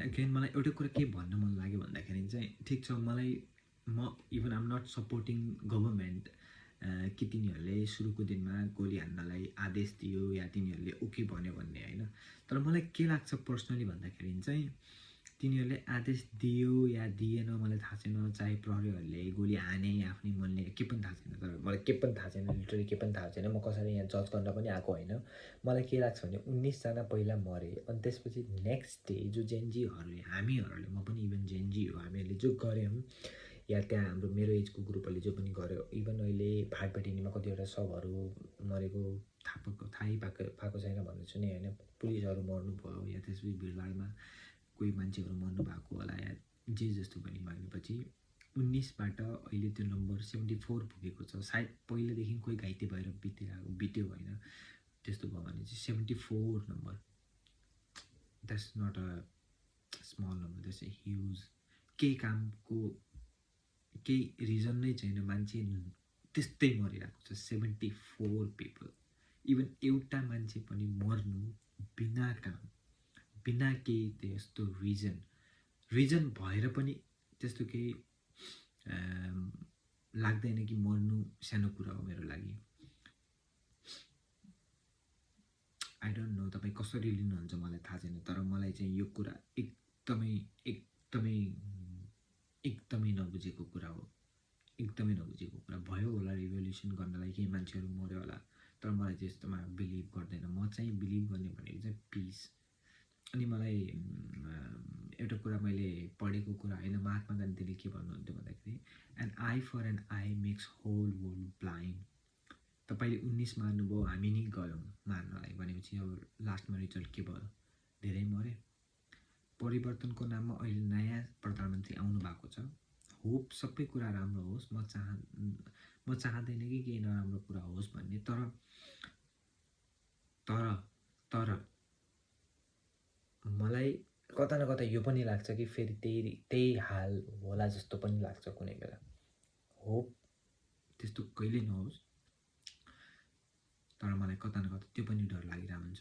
Again मलाई एउटा कुरा के भन्न मन लाग्यो भन्दाखेरि चाहिँ ठिक छ मलाई म even am not supporting government कि तिनीहरूले सुरुको दिनमा गोली हान्नलाई आदेश दियो या तिनीहरूले ओके भन्यो भन्ने होइन। तर मलाई के लाग्छ पर्सनली भन्दाखेरि चाहिँ तिनीहरूले आदेश दियो या दिएन मलाई थाहा छैन, चाहे प्रहरीहरूले गोली हाने आफ्नै मनले के पनि थाहा छैन, तर मलाई के पनि थाहा छैन, लिटरली के पनि थाहा छैन। म कसैले यहाँ जज गर्न पनि आएको होइन। मलाई के लाग्छ भने 19जना पहिला मरे अनि त्यसपछि नेक्स्ट डे जो जेनजीहरूले हामीहरूले, म पनि इभन जेनजी हो, हामीहरूले जो गऱ्यौँ या त्यहाँ हाम्रो मेरो एजको ग्रुपहरूले जो पनि गर्यो, इभन अहिले भाटपाटिनीमा कतिवटा शवहरू मरेको थाहै पाएको छैन भन्ने छु नि होइन। पुलिसहरू मर्नु भयो या त्यसपछि भिडभाडमा कोही मान्छेहरू मर्नु भएको होला या जे जस्तो पनि भनेपछि 19बाट अहिले त्यो नम्बर 74 पुगेको छ। सायद पहिलेदेखि कोही घाइते भएर बित्यो होइन, त्यस्तो भयो भने चाहिँ 74 number, that's not a small number, that's a huge. केही कामको केही रिजन नै छैन, मान्छे त्यस्तै मरिरहेको छ। 74 पिपल, इभन एउटा मान्छे पनि मर्नु बिना काम बिना केही त्यस्तो रिजन भएर पनि त्यस्तो केही लाग्दैन कि मर्नु सानो कुरा हो मेरो लागि। आई डोन्ट नो तपाईँ कसरी लिनुहुन्छ मलाई थाहा छैन, तर मलाई चाहिँ यो कुरा एकदमै एकदमै एकदमै नबुझेको कुरा हो, एकदमै नबुझेको कुरा। भयो होला रिभोल्युसन गर्नलाई केही मान्छेहरू मर्यो होला, तर मलाई चाहिँ यस्तोमा बिलिभ गर्दैन। म चाहिँ बिलिभ गर्ने भनेको चाहिँ पिस। अनि मलाई एउटा कुरा मैले पढेको कुरा होइन, महात्मा गान्धीले के भन्नुहुन्थ्यो भन्दाखेरि an eye for an eye makes whole world blind. तपाईँले 19 मार्नुभयो, हामी नै गयौँ मार्नलाई भनेपछि अब लास्टमा रिजल्ट के भयो? धेरै मरे। परिवर्तनको नाममा अहिले नयाँ प्रधानमन्त्री आउनु भएको छ। होप सबै कुरा राम्रो होस्, म चाहँदैन कि केही नराम्रो कुरा होस् भन्ने, तर मलाई कता न कता यो पनि लाग्छ कि फेरि त्यही हाल होला जस्तो पनि लाग्छ कुनै बेला। होप त्यस्तो कहिले नहोस्, तर मलाई कता न कता त्यो पनि डर लागिरहेको हुन्छ।